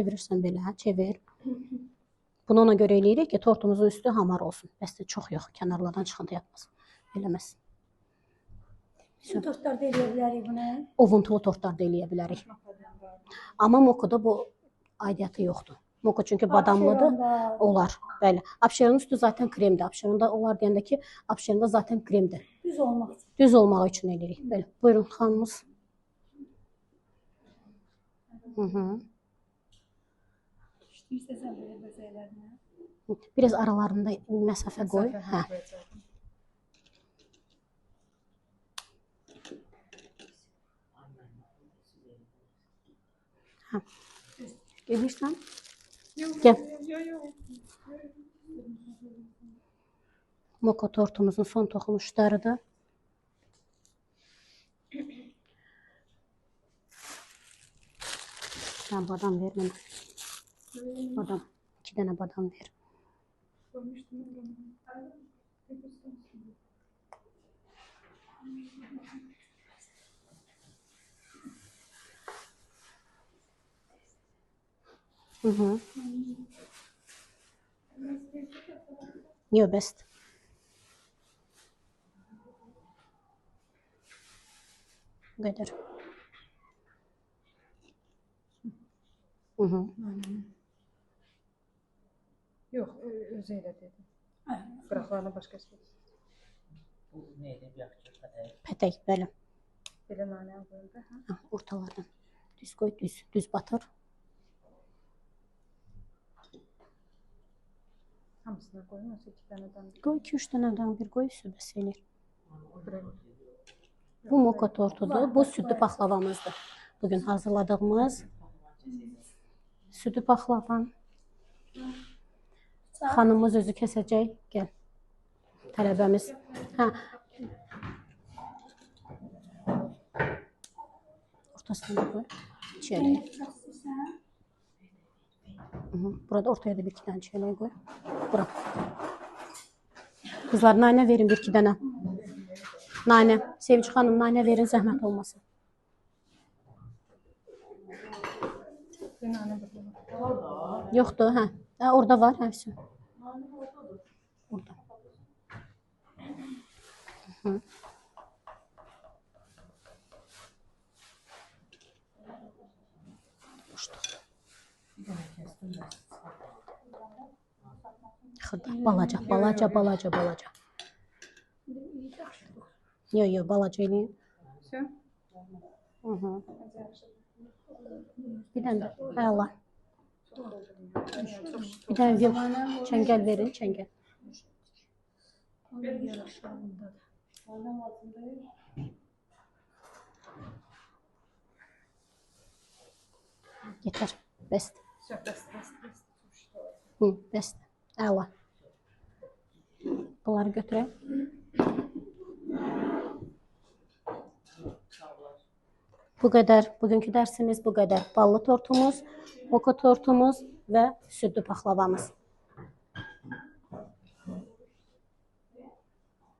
Çevirirsən belə, çevir. Bunu ona görə eləyirik ki, tortumuzun üstü hamar olsun. Bəs də çox yox, kənarlardan çıxıntı yapmasın. Eləməsin. Bütün tortlarda eləyə bilərik bunu. Ovuntulu tortlarda eləyə bilərik. Amma mokoda bu aidiyyatı yoxdur. Moko çünki badamlıdır. Olar. Bəli. Abşeronun üstü zaten kremdir. Abşeronda olar deyəndə ki, abşeronda zaten kremdir. Düz olmaq üçün. Düz olmağı üçün eləyirik. Belə. Buyurun xanımız. İstəsən belə bəzəklərini. Biraz aralarında məsafə qoy. Hə. Hə. Gelirsən? Gel. Moko tortumuzun son toxunuşlarıdır. Sen badam ver bana. Badam. 2 tane badam ver. Yok best. Bu kadar. Yox, özü elə dedi. Qıraqlarına başqası dedi. Bu neydi? Bir yaxşı pətək. Pətək, bəli. Belə nanə qoyuldu. Ortalardan. Düz koy, düz batır. Hamısına qoyulmasa 2 dənədən bir. Qoy 2-3 dənədən bir qoy, sübəs eləyir. Bu moko tortudur, bu südlü paxlavamızdır. Bugün hazırladığımız südlü paxlavan. Xanımız özü kəsəcək. Gəl. Tələbəmiz. Hə. Ortasına qoy. Çiyələk. Burada ortaya da bir 2 dənə çiyələk qoy. Bura. Kızlar nanə verin bir 2 dənə. Nanə. Sevinç xanım nanə verin, zəhmət olmasın. Yoxdur, hə. Orada var, hepsi. Orada. Xırda, balaca. Yo, balaca eləyin. Bir dənə də, əla. Bir dənə çəngəl verin, çəngəl. Yeter, bəst. Bəst, əla. Bunları götürək. Bu qədər, bugünkü dərsimiz bu qədər. Ballı tortumuz, moko tortumuz və südlü paxlavamız.